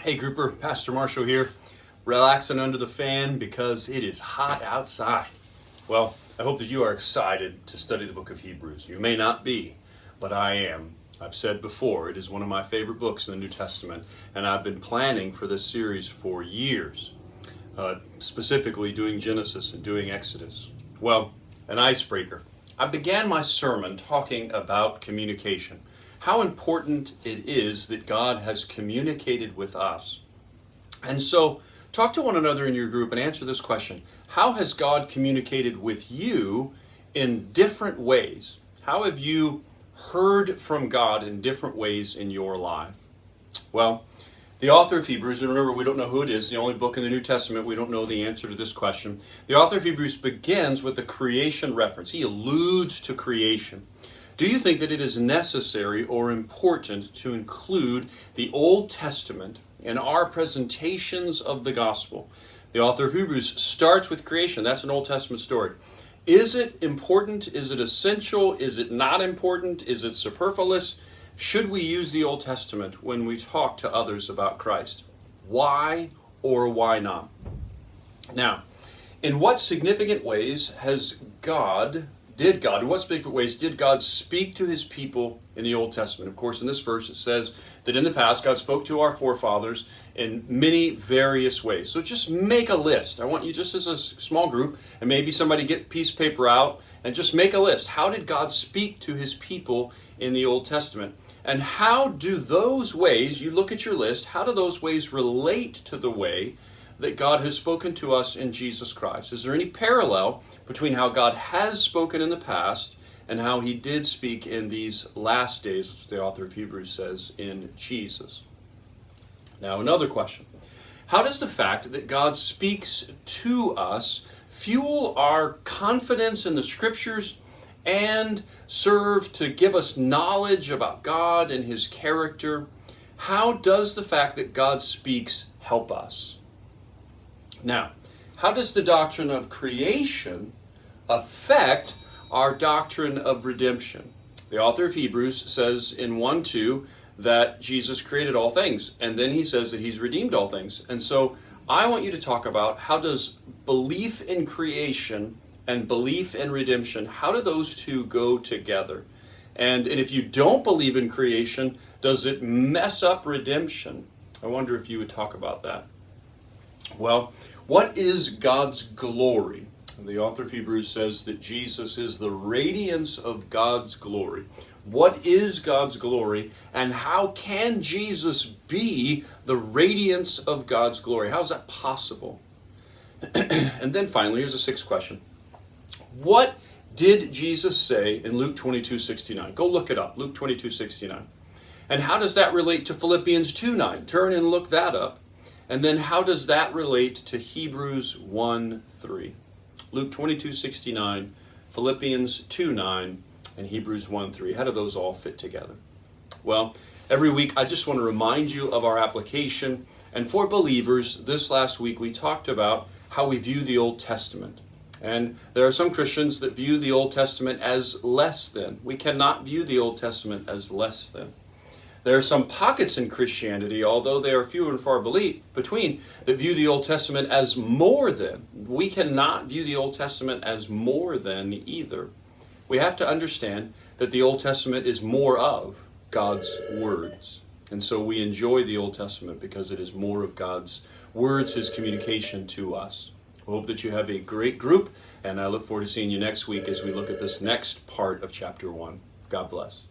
Hey grouper, Pastor Marshall here, relaxing under the fan because it is hot outside. Well, I hope that you are excited to study the book of Hebrews. You may not be, but I am. I've said before, it is one of my favorite books in the New Testament, and I've been planning for this series for years, specifically doing Genesis and doing Exodus. Well, an icebreaker. I began my sermon talking about communication. How important it is that God has communicated with us. And so, talk to one another in your group and answer this question. How has God communicated with you in different ways? How have you heard from God in different ways in your life? Well, the author of Hebrews, and remember, we don't know who it is, the only book in the New Testament, we don't know the answer to this question. The author of Hebrews begins with the creation reference. He alludes to creation. Do you think that it is necessary or important to include the Old Testament in our presentations of the gospel? The author of Hebrews starts with creation. That's an Old Testament story. Is it important? Is it essential? Is it not important? Is it superfluous? Should we use the Old Testament when we talk to others about Christ? Why or why not? Now, in what significant ways in what significant ways did God speak to his people in the Old Testament? Of course, in this verse it says that in the past God spoke to our forefathers in many various ways. So just make a list. I want you, just as a small group, and maybe somebody get a piece of paper out and just make a list. How did God speak to his people in the Old Testament? And how do those ways, you look at your list, how do those ways relate to the way that God has spoken to us in Jesus Christ? Is there any parallel between how God has spoken in the past and how he did speak in these last days, as the author of Hebrews says, in Jesus? Now, another question. How does the fact that God speaks to us fuel our confidence in the Scriptures and serve to give us knowledge about God and his character? How does the fact that God speaks help us? Now, how does the doctrine of creation affect our doctrine of redemption? The author of Hebrews says in 1:2 that Jesus created all things, and then he says that he's redeemed all things. And so I want you to talk about how does belief in creation and belief in redemption, how do those two go together? And if you don't believe in creation, does it mess up redemption? I wonder if you would talk about that. Well, what is God's glory? The author of Hebrews says that Jesus is the radiance of God's glory. What is God's glory, and how can Jesus be the radiance of God's glory? How is that possible? And then finally, here's the sixth question. What did Jesus say in Luke 22:69? Go look it up, Luke 22:69. And how does that relate to Philippians 2:9? Turn and look that up. And then how does that relate to Hebrews 1:3? Luke 22:69, Philippians 2:9, and Hebrews 1:3. How do those all fit together? Well, every week I just want to remind you of our application. And for believers, this last week we talked about how we view the Old Testament. And there are some Christians that view the Old Testament as less than. We cannot view the Old Testament as less than. There are some pockets in Christianity, although they are few and far between, that view the Old Testament as more than. We cannot view the Old Testament as more than either. We have to understand that the Old Testament is more of God's words. And so we enjoy the Old Testament because it is more of God's words, his communication to us. I hope that you have a great group, and I look forward to seeing you next week as we look at this next part of chapter 1. God bless.